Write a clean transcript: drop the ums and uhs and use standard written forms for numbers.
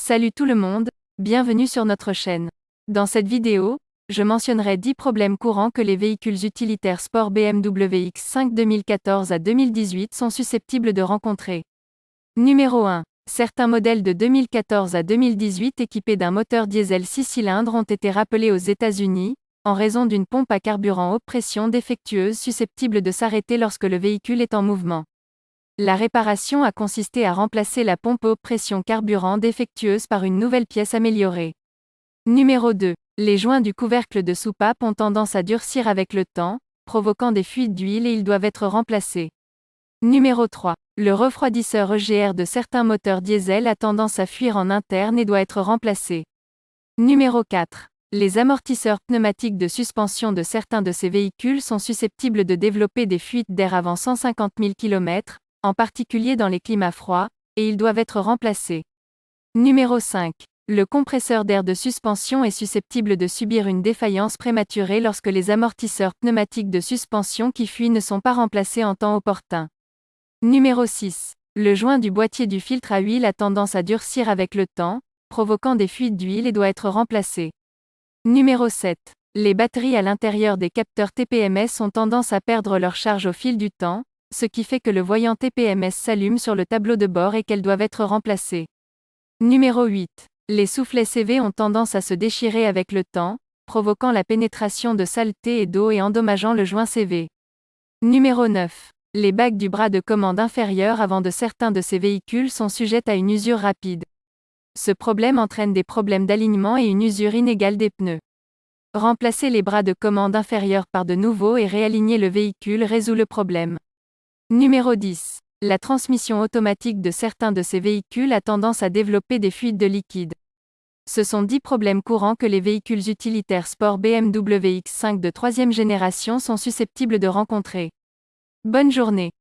Salut tout le monde, bienvenue sur notre chaîne. Dans cette vidéo, je mentionnerai 10 problèmes courants que les véhicules utilitaires sport BMW X5 2014 à 2018 sont susceptibles de rencontrer. Numéro 1. Certains modèles de 2014 à 2018 équipés d'un moteur diesel 6 cylindres ont été rappelés aux États-Unis, en raison d'une pompe à carburant haute pression défectueuse susceptible de s'arrêter lorsque le véhicule est en mouvement. La réparation a consisté à remplacer la pompe haute pression carburant défectueuse par une nouvelle pièce améliorée. Numéro 2. Les joints du couvercle de soupape ont tendance à durcir avec le temps, provoquant des fuites d'huile et ils doivent être remplacés. Numéro 3. Le refroidisseur EGR de certains moteurs diesel a tendance à fuir en interne et doit être remplacé. Numéro 4. Les amortisseurs pneumatiques de suspension de certains de ces véhicules sont susceptibles de développer des fuites d'air avant 150 000 km, en particulier dans les climats froids, et ils doivent être remplacés. Numéro 5. Le compresseur d'air de suspension est susceptible de subir une défaillance prématurée lorsque les amortisseurs pneumatiques de suspension qui fuient ne sont pas remplacés en temps opportun. Numéro 6. Le joint du boîtier du filtre à huile a tendance à durcir avec le temps, provoquant des fuites d'huile et doit être remplacé. Numéro 7. Les batteries à l'intérieur des capteurs TPMS ont tendance à perdre leur charge au fil du temps, ce qui fait que le voyant TPMS s'allume sur le tableau de bord et qu'elles doivent être remplacées. Numéro 8. Les soufflets CV ont tendance à se déchirer avec le temps, provoquant la pénétration de saleté et d'eau et endommageant le joint CV. Numéro 9. Les bagues du bras de commande inférieur avant de certains de ces véhicules sont sujettes à une usure rapide. Ce problème entraîne des problèmes d'alignement et une usure inégale des pneus. Remplacer les bras de commande inférieurs par de nouveaux et réaligner le véhicule résout le problème. Numéro 10. La transmission automatique de certains de ces véhicules a tendance à développer des fuites de liquide. Ce sont 10 problèmes courants que les véhicules utilitaires sport BMW X5 de 3e génération sont susceptibles de rencontrer. Bonne journée.